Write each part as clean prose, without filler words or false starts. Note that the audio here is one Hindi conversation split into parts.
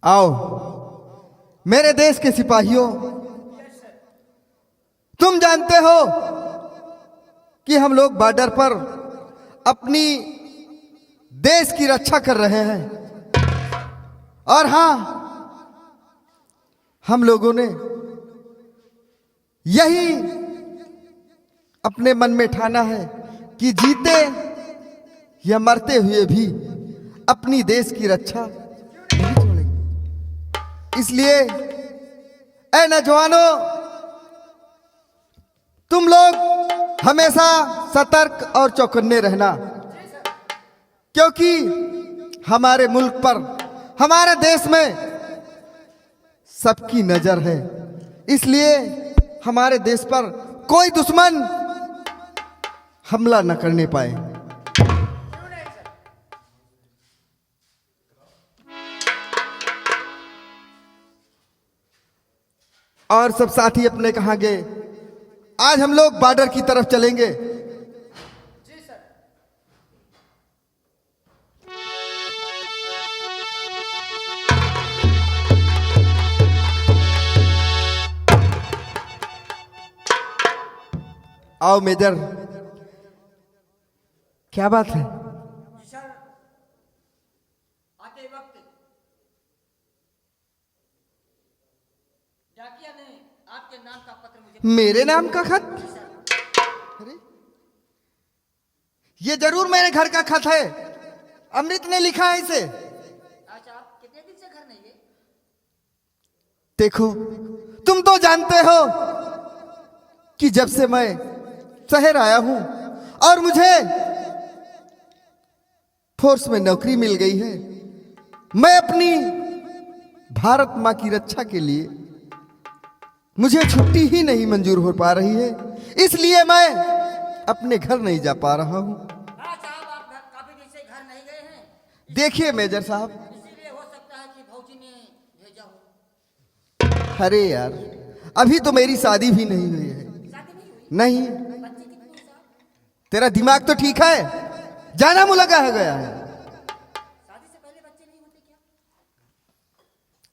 आओ मेरे देश के सिपाहियों, तुम जानते हो कि हम लोग बॉर्डर पर अपनी देश की रक्षा कर रहे हैं। और हां, हम लोगों ने यही अपने मन में ठाना है कि जीते या मरते हुए भी अपनी देश की रक्षा नहीं छोड़ेंगे। इसलिए ऐ नौजवानों, तुम लोग हमेशा सतर्क और चौकन्ने रहना, क्योंकि हमारे मुल्क पर, हमारे देश में सबकी नजर है। इसलिए हमारे देश पर कोई दुश्मन हमला न करने पाए। और सब साथी अपने कहां गए? आज हम लोग बॉर्डर की तरफ चलेंगे। जी सर। आओ मेजर, क्या बात है? जी सर, आते वक्त डाकिया ने आपके नाम का पत्र मुझे। मेरे नाम का खत? अरे, ये जरूर मेरे घर का खत है। अमृत ने लिखा है इसे। अच्छा, आप कितने दिन से घर नहीं गए? देखो, तुम तो जानते हो कि जब से मैं शहर आया हूं और मुझे फोर्स में नौकरी मिल गई है, मैं अपनी भारत मां की रक्षा के लिए, मुझे छुट्टी ही नहीं मंजूर हो पा रही है। इसलिए मैं अपने घर नहीं जा पा रहा हूं। हाँ साहब, आप काफी दिन से घर नहीं गए हैं। देखिए मेजर साहब, इसीलिए हो सकता है कि भौजी ने भेजा हो। अरे यार, अभी तो मेरी शादी भी नहीं हुई है। शादी नहीं हुई? नहीं। बच्चे कितने हैं साहब? तेरा दिमाग तो ठीक है, जाना मुलगा है गया है। शादी से पहले बच्चे नहीं होते क्या?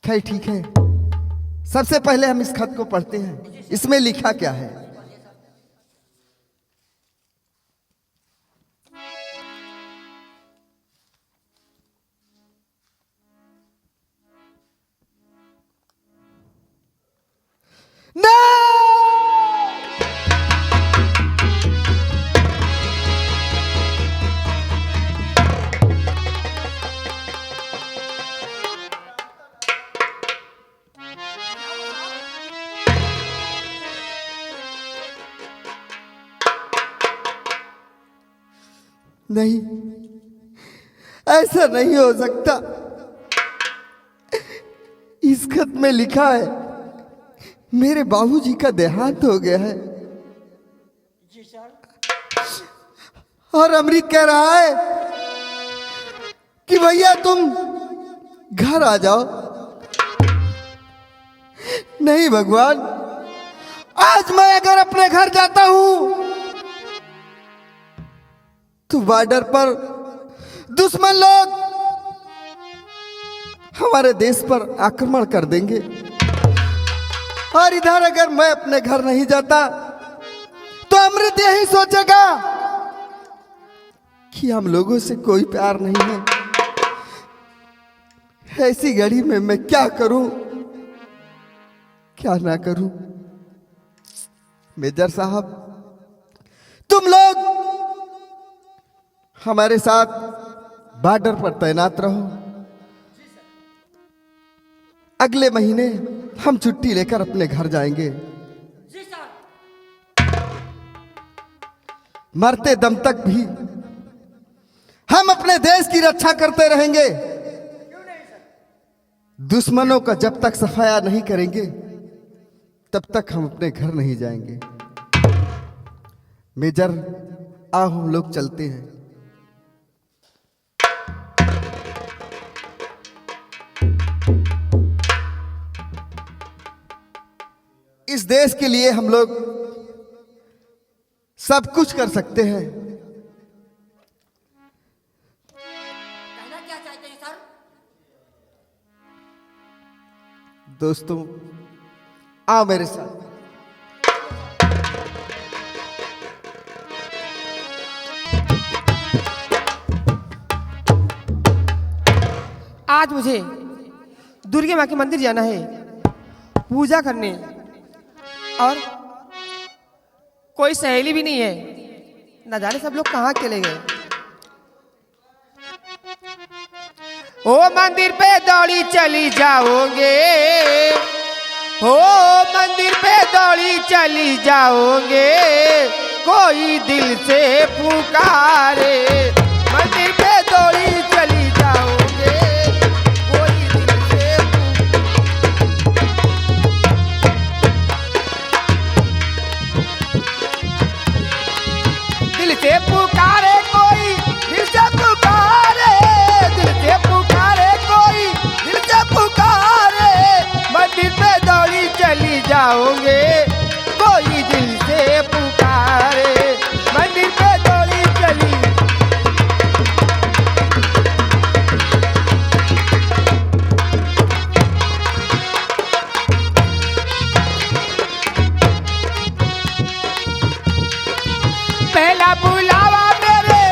खैर ठीक है, सबसे पहले हम इस खत को पढ़ते हैं। इसमें लिखा क्या है? नहीं! नहीं, ऐसा नहीं हो सकता। इस खत में लिखा है मेरे बाबूजी का देहांत हो गया है। जी सर। और अमृत कह रहा है कि भैया तुम घर आ जाओ। नहीं भगवान, आज मैं अगर अपने घर जाता हूं तो बॉर्डर पर दुश्मन लोग हमारे देश पर आक्रमण कर देंगे। और इधर अगर मैं अपने घर नहीं जाता तो अमृत यही सोचेगा कि हम लोगों से कोई प्यार नहीं है। ऐसी घड़ी में मैं क्या करूं, क्या ना करूं? मेजर साहब, तुम लोग हमारे साथ बॉर्डर पर तैनात रहो। अगले महीने हम छुट्टी लेकर अपने घर जाएंगे। जी सर। मरते दम तक भी हम अपने देश की रक्षा करते रहेंगे। क्यों नहीं सर? दुश्मनों का जब तक सफाया नहीं करेंगे तब तक हम अपने घर नहीं जाएंगे। मेजर, आओ हम लोग चलते हैं। इस देश के लिए हम लोग सब कुछ कर सकते हैं। कहना क्या चाहते हैं सर? दोस्तों आओ मेरे साथ। आज मुझे दुर्गा माँ के मंदिर जाना है पूजा करने, और कोई सहेली भी नहीं है, न जाने सब लोग कहाँ चले गए। ओ मंदिर पे दौड़ी चली जाओगे, ओ मंदिर पे दौड़ी चली जाओगे, कोई दिल से पुकारे। मंदिर पे दौड़ी चली जाओगे, कोई दिल से दिल से पुकारे, कोई दिल से पुकारे, दिल से पुकारे, कोई दिल से पुकारे। मंदिर पे दौड़ी चली जाओगे, कोई दिल से पुकारे। मंदिर पे दौड़ी चली। पहला बुलावा मेरे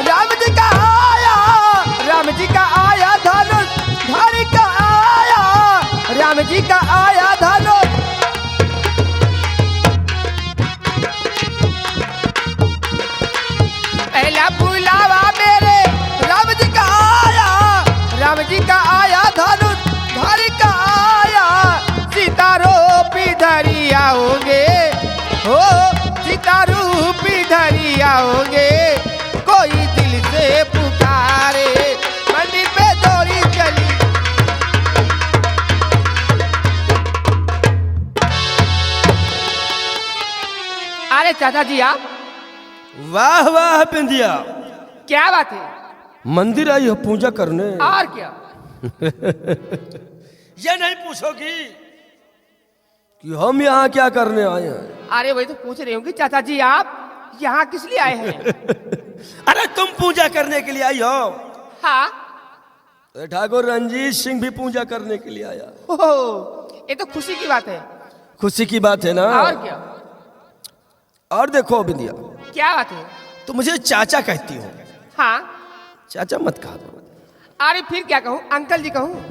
राम जी का आया, राम जी का आया धनुष धारी का आया, राम जी का आया धनुष। पहला बुलावा मेरे राम जी का आया, राम जी का आया धनुष धारी का आया। सीता रूपी धरी आओगे, हो सीता रूपी धरी आओगे, कोई दिल से पुकारे। मंदिर पे दौड़ी चली। अरे चाचा जी आप, वाह वाह बिंदिया, क्या बात है? मंदिर आई हो पूजा करने? और क्या? ये नहीं पूछोगी कि हम यहाँ क्या करने आए हैं? अरे वही तो पूछ रही हूँ कि चाचा जी आप यहाँ किस लिए आए हैं? अरे तुम पूजा करने के लिए आई हो? हाँ। तो ठाकुर रंजीत सिंह भी पूजा करने के लिए आया। ओहो, ये तो खुशी की बात है। खुशी की बात है ना? और क्या? और देखो बिंदिया, क्या बात है? तो मुझे चाचा कहती हो। हाँ। चाचा मत कहा करो। अरे फिर क्या कहूँ, अंकल जी कहूँ?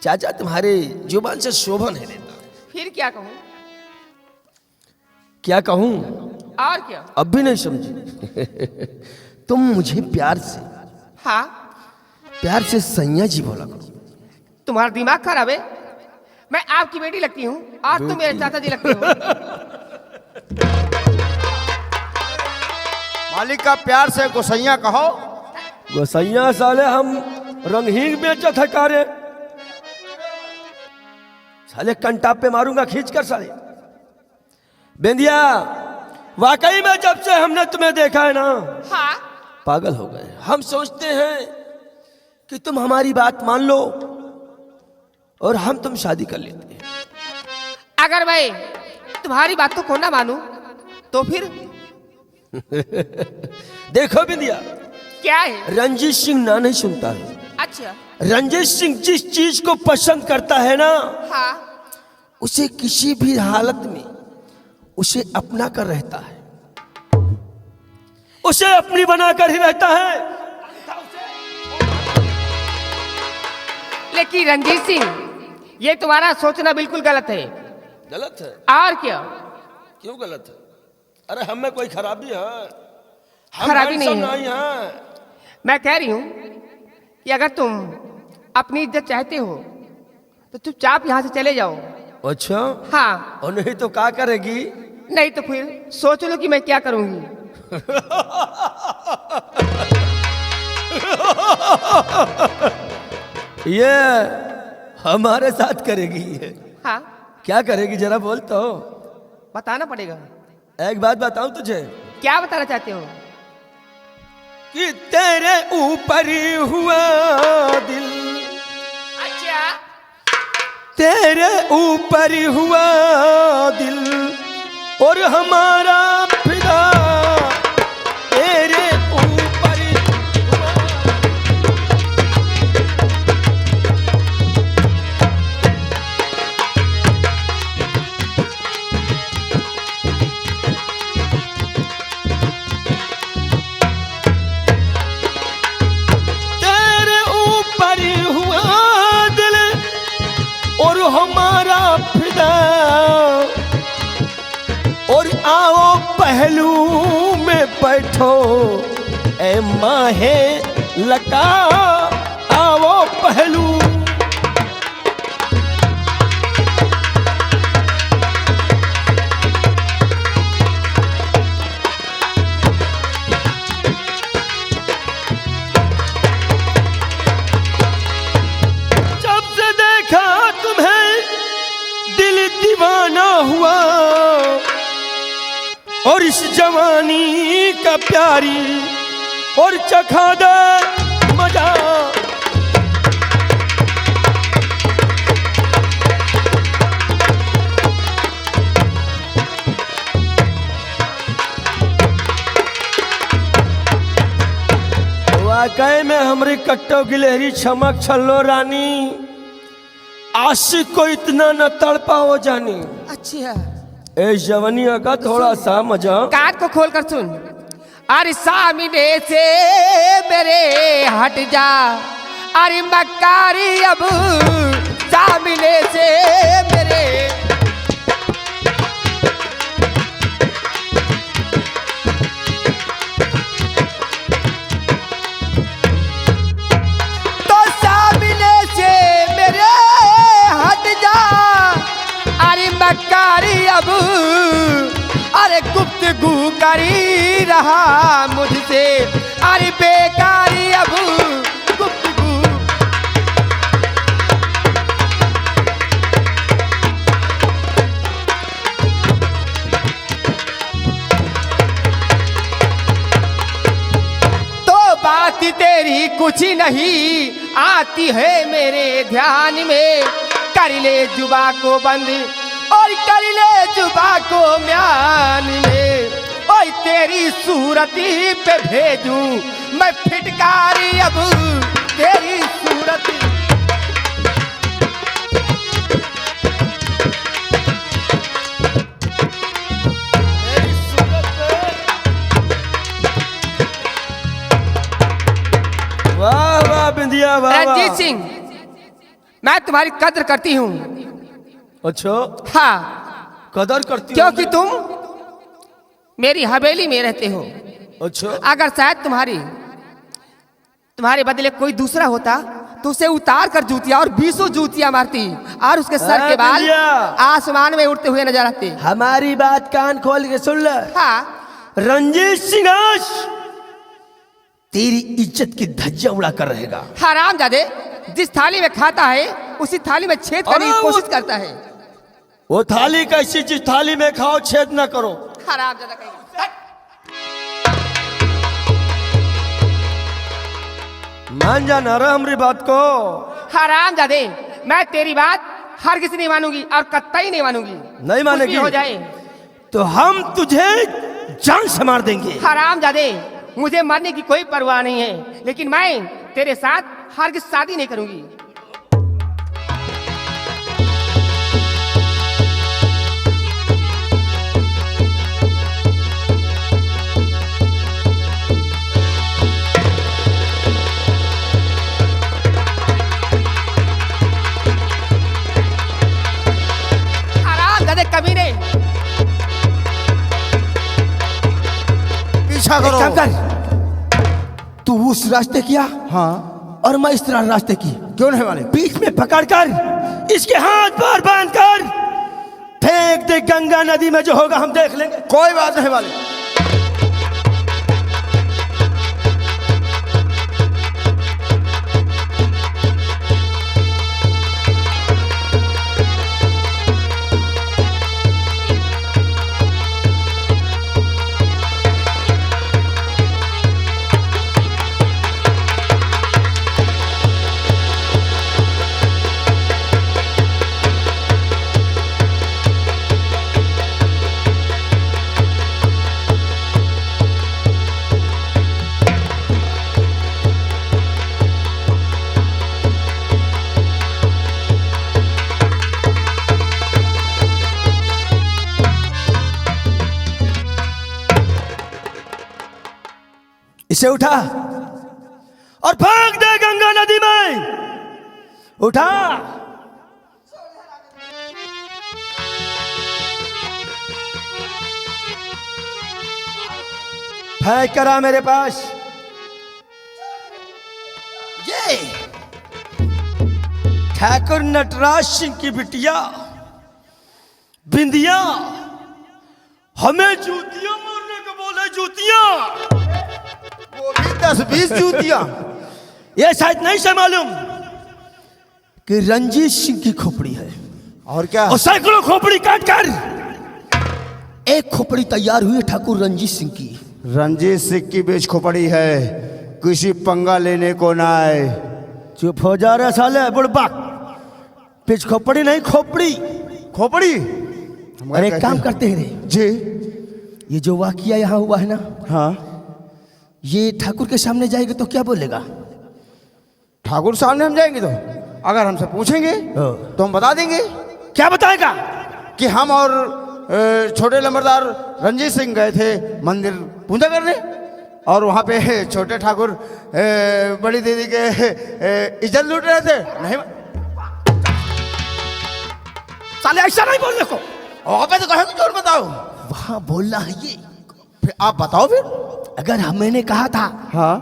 चाचा तुम्हारे जुबान से शोभा नहीं लेता। फिर क्या कहूँ? क्या कहूँ? और क्या? अब भी नहीं समझी? तुम मुझे प्यार से, हाँ। प्यार से सैया जी बोला करो। तुम्हारा दिमाग खराब है? मैं आपकी बेटी लगती हूँ और तुम मेरे चाचा जी लगते हो। मालिक का प्यार से गोसैया कहो। गोसैया साले हम रंगहीन बेचत है कारे, साले कंटाप पे मारूंगा खींच कर साले। बेंदिया, वाकई में जब से हमने तुम्हें देखा है ना, हाँ। पागल हो गए। हम सोचते हैं कि तुम हमारी बात मान लो और हम तुम शादी कर लेते हैं। अगर मैं तुम्हारी बात को ना मानूं तो फिर? देखो बिंदिया, क्या है? रंजीत सिंह ना नहीं सुनता है। अच्छा। रंजीत सिंह जिस चीज को पसंद करता है ना, हाँ। उसे किसी भी हालत में उसे अपना कर रहता है, उसे अपनी बनाकर ही रहता है। लेकिन रंजीत सिंह, ये तुम्हारा सोचना बिल्कुल गलत है। गलत है? और क्या? क्यों गलत है? अरे हम में कोई खराबी है? हम खराबी नहीं handsome है। नहीं है। मैं कह रही हूं कि अगर तुम अपनी इज्जत चाहते हो तो चुपचाप यहाँ से चले जाओ। अच्छा। हाँ। और नहीं तो क्या करेगी? नहीं तो फिर सोच लो कि मैं क्या करूंगी। ये हमारे साथ करेगी ये? हाँ। क्या करेगी जरा बोल तो। बताना पड़ेगा। एक बात बताऊं तुझे? क्या बताना चाहते हो? कि तेरे ऊपर हुआ दिल, अच्छा। तेरे ऊपर हुआ दिल और हमारा फिदा तेरे ऊपर हुआ। पहलू में बैठो ए माहे लका आओ पहलू। जब से देखा तुम्हें दिल दीवाना हुआ और इस जवानी का प्यारी और चखा दे मजा। वाकई में हमरी कट्टो गिलहरी चमक छल्लो रानी, आशिक को इतना न तड़पा हो जानी। अच्छा, ए जवानिया का थोड़ा सा मजा। कान को खोल कर सुन। अरे सामने से मेरे हट जा, अरे मक्कारी अब सामने से मेरे। तो सामने से मेरे हट जा, अरे मक्कारी अब, अरे गुफ्तगू करी रहा मुझसे, अरे बेकारी अब गुफ्तगू। तो बात तेरी कुछ नहीं आती है मेरे ध्यान में, कर ले जुबा को बंद और कर ले जुबा को म्यान में। ओए तेरी सूरती पे भेजूं मैं फिटकारी अब तेरी सूरत। वाह वाह बिंदिया वाह। रंजीत सिंह, मैं तुम्हारी कद्र करती हूँ। अच्छा, हाँ, कदर करती हो? क्योंकि तुम मेरी हवेली में रहते हो। अच्छा, अगर शायद तुम्हारे बदले कोई दूसरा होता तो उसे उतार कर जूतियां और 20 जूतियां मारती और उसके सर के बाल बिंदिया। आसमान में उड़ते हुए नजर आते। हमारी बात कान खोल के सुन ले। हाँ, रंजीत सिंह आज तेरी इज्जत की धज्जियां उड़ा कर रहेगा। हरामजादे, जिस थाली में खाता है उसी थाली में छेद करने की अरे कोशिश करता है। वो थाली कैसी जिस थाली में खाओ छेद ना करो। हरामजादा कहीं। मान जाना रे हमारी बात को। हरामजादे, मैं तेरी बात हर किसी नहीं मानूंगी और कतई नहीं मानूंगी। नहीं मानेगी? कुछ भी हो जाए तो हम तुझे जान से मार देंगे। हरामजादे, मुझे मरने की कोई परवाह नहीं है, लेकिन मैं तेरे साथ हरगिज़ शादी नहीं करूंगी। हरामजादे कमीने, पीछा एक करो। काम कर, तू उस रास्ते किया हाँ, और मैं इस तरह रास्ते की। क्यों नहीं वाले? बीच में पकड़कर इसके हाथ बार बांध कर फेंक दे गंगा नदी में, जो होगा हम देख लेंगे। कोई बात नहीं वाले। इसे उठा और भाग दे गंगा नदी में। उठा। है करा मेरे पास ये ठाकुर नटराज सिंह की बिटिया बिंदिया हमें जूतियां मारने को बोले, जूतियां। वो भी 10-20 जूतियां। ये शायद नहीं से मालूम कि रंजीत सिंह की खोपड़ी है और क्या? और सैकड़ों खोपड़ी काट कर एक खोपड़ी तैयार हुई है ठाकुर रंजीत सिंह की। रंजीत सिंह की बेच खोपड़ी है, किसी पंगा लेने को ना आए। चुप हो जा रहा साले बुड़बक, पिच खोपड़ी नहीं खोपड़ी। खोपड़ी? अरे एक काम करते हैं रे जी। ये जो वाकिया यहाँ हुआ है ना, हाँ। ये ठाकुर के सामने जाएगा तो क्या बोलेगा? ठाकुर सामने हम जाएंगे तो अगर हमसे पूछेंगे तो हम बता देंगे। क्या बताएगा? कि हम और छोटे लंबरदार रंजीत सिंह गए थे मंदिर पूजा करने और वहाँ पे छोटे ठाकुर बड़ी दीदी के इज्जत लूट रहे थे। नहीं साले ऐसा नहीं बोलने को। वहाँ पे तो कहे कुछ और बताओ। वहाँ बोलना है ये। फिर आप बताओ फिर। अगर मैंने कहा था हाँ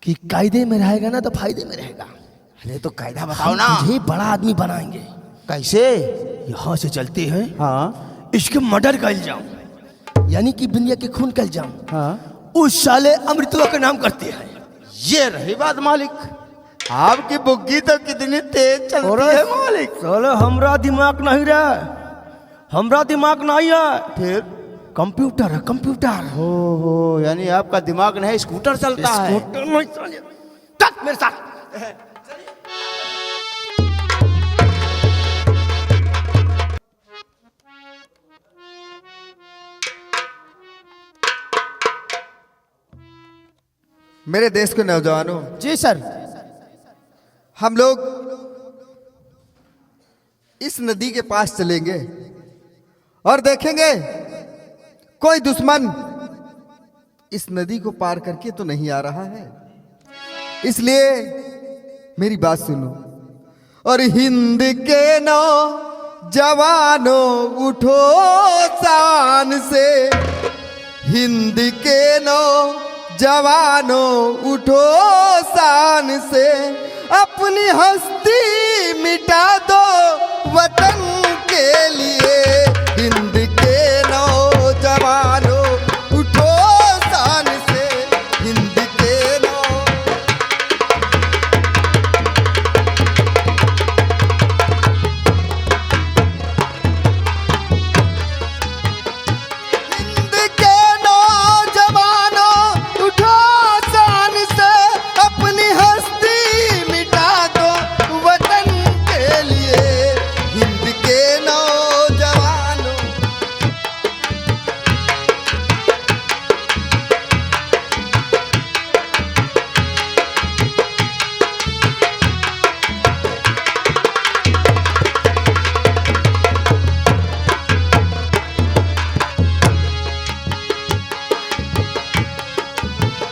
कि कायदे में रहेगा ना तो फायदे में रहेगा। अरे तो कायदा बताओ ना। ये बड़ा आदमी बनाएंगे। कैसे? यहाँ से चलते हैं, हाँ इसके मर्डर कर जाऊं, यानी कि बिंदिया के खून कर जाऊं। हाँ। उस साले अमृतवा का नाम करते हैं। ये रही बात मालिक, आपकी बुग्गी तो कितनी तेज चलती है मालिक। साले हमरा दिमाग नहीं रहा, हमरा दिमाग नहीं है। फिर कंप्यूटर है कंप्यूटर। हो यानी आपका दिमाग नहीं स्कूटर चलता है। स्कूटर नहीं साले। चल मेरे साथ। मेरे देश के नौजवानों, जी सर। हम लोग इस नदी के पास चलेंगे और देखेंगे कोई दुश्मन इस नदी को पार करके तो नहीं आ रहा है। इसलिए मेरी बात सुनो। और हिंद के नौजवानों उठो शान से, हिंद के नौजवानों उठो शान से, अपनी हस्ती मिटा दो वतन के लिए। हिंद के नौजवानों उठो शान से, हिंद के हिंद के नौजवानों उठो शान से, अपनी हस्ती मिटा दो वतन के लिए। हिंद के नौजवानों।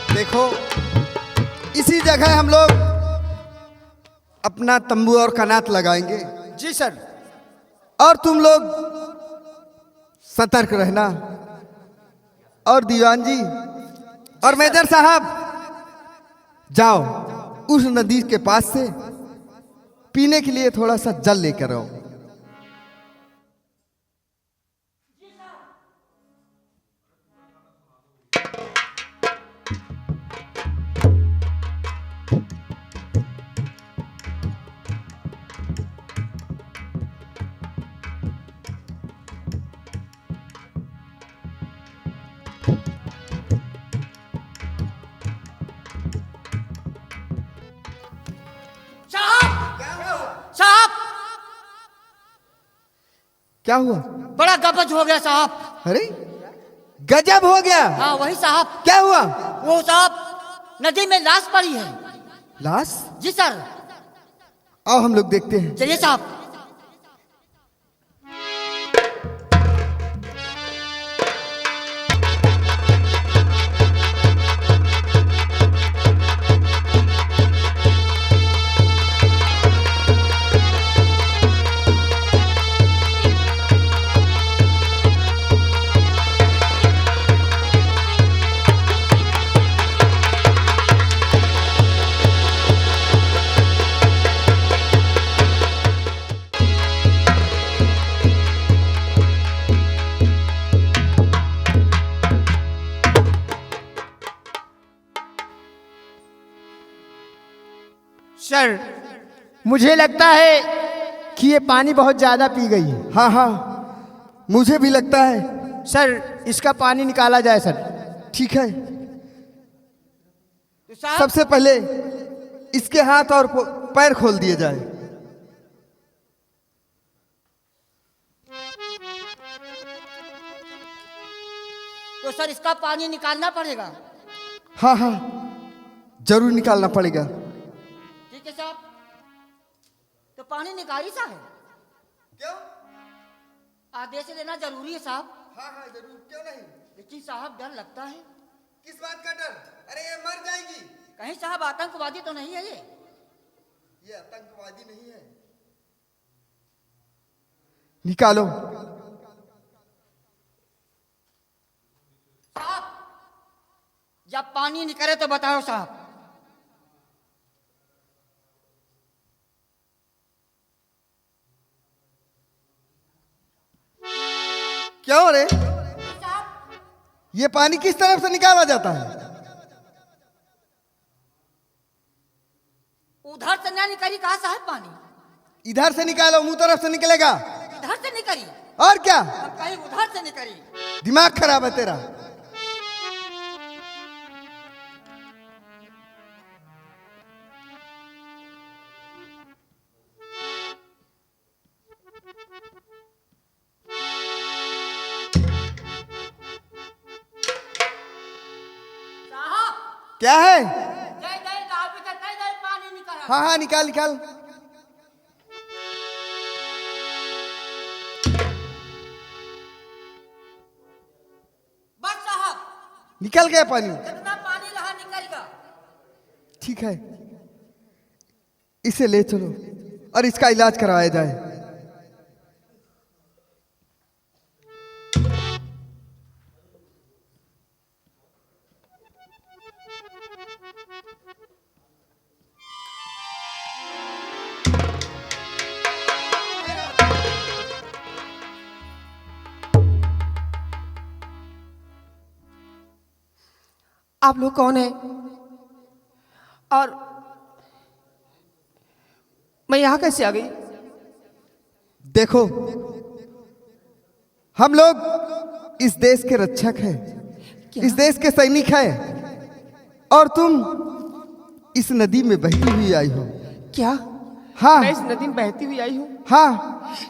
देखो, इसी जगह हम लोग अपना तंबू और कनात लगाएंगे। जी सर। और तुम लोग सतर्क रहना। और दीवान जी और मेजर साहब जाओ उस नदी के पास से पीने के लिए थोड़ा सा जल लेकर आओ। साहब क्या हुआ? बड़ा गबज हो गया साहब। अरे गजब हो गया। हाँ वही साहब। क्या हुआ? वो साहब नदी में लाश पड़ी है। लाश? जी सर। आओ हम लोग देखते हैं। चलिए साहब। सर मुझे लगता है कि ये पानी बहुत ज्यादा पी गई है। हाँ हाँ, मुझे भी लगता है। सर इसका पानी निकाला जाए सर। ठीक है, तो साहब सबसे पहले इसके हाथ और पैर खोल दिए जाए। तो सर इसका पानी निकालना पड़ेगा। हाँ हाँ, जरूर निकालना पड़ेगा। ठीक है साहब, तो पानी निकाली सा है। क्यों? आदेश लेना जरूरी है साहब। हाँ हाँ जरूर, क्यों नहीं। लेकिन साहब डर लगता है। किस बात का डर? अरे ये मर जाएगी। कहीं साहब आतंकवादी तो नहीं है ये आतंकवादी नहीं है। निकालो। साहब जब पानी निकले तो बताओ साहब। क्यों रे? साहब ये पानी किस तरफ से निकाला जाता है? उधर से ना निकली कहा साहब पानी। इधर से निकालो, मुंह तरफ से निकलेगा। इधर से निकली, और क्या? अब कहीं उधर से निकली। दिमाग खराब है तेरा। साहब क्या है? जय जय दावी का जय जय पानी निकला। हाँ हाँ, निकाल निकाल। बस साहब निकल गया पानी। जितना पानी रहा निकलेगा। ठीक है, इसे ले चलो और इसका इलाज करवाया जाए। आप लोग कौन हैं और मैं यहाँ कैसे आ गई? देखो, हम लोग इस देश के रक्षक हैं, इस देश के सैनिक हैं, और तुम इस नदी में बहती हुई आई हो। क्या? हाँ मैं इस नदी में बहती हुई आई हूँ, हाँ,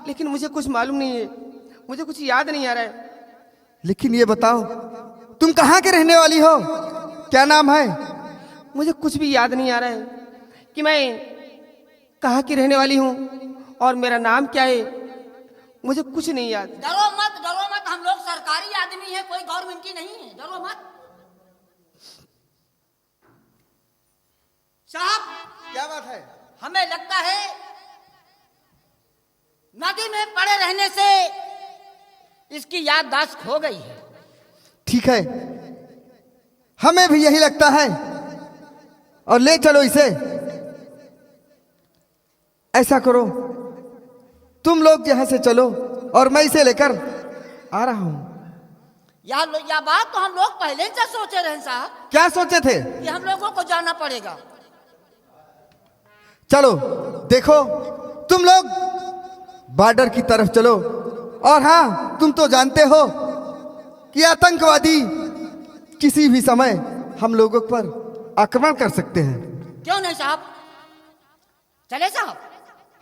लेकिन मुझे कुछ मालूम नहीं है, मुझे कुछ याद नहीं आ रहा है। लेकिन ये बताओ, तुम कहाँ के रहने वाली हो? क्या नाम है? मुझे कुछ भी याद नहीं आ रहा है कि मैं कहाँ की रहने वाली हूँ और मेरा नाम क्या है, मुझे कुछ नहीं याद। डरो मत, हम लोग सरकारी आदमी हैं, कोई गवर्नमेंट की नहीं है, डरो मत। साहब क्या बात है? हमें लगता है नदी में पड़े रहने से इसकी याददाश्त खो गई है। ठीक है, हमें भी यही लगता है, और ले चलो इसे। ऐसा करो, तुम लोग यहां से चलो और मैं इसे लेकर आ रहा हूं। यह बात तो हम लोग पहले से सोचे रहे साहब, क्या सोचे थे? कि हम लोगों को जाना पड़ेगा। चलो देखो, तुम लोग बॉर्डर की तरफ चलो, और हाँ, तुम तो जानते हो कि आतंकवादी किसी भी समय हम लोगों पर आक्रमण कर सकते हैं। क्यों नहीं साहब, चले साहब।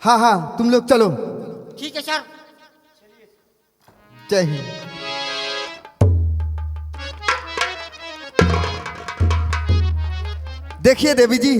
हाँ हाँ, तुम लोग चलो। ठीक है सर। जय हिंद। देखिए देवी जी,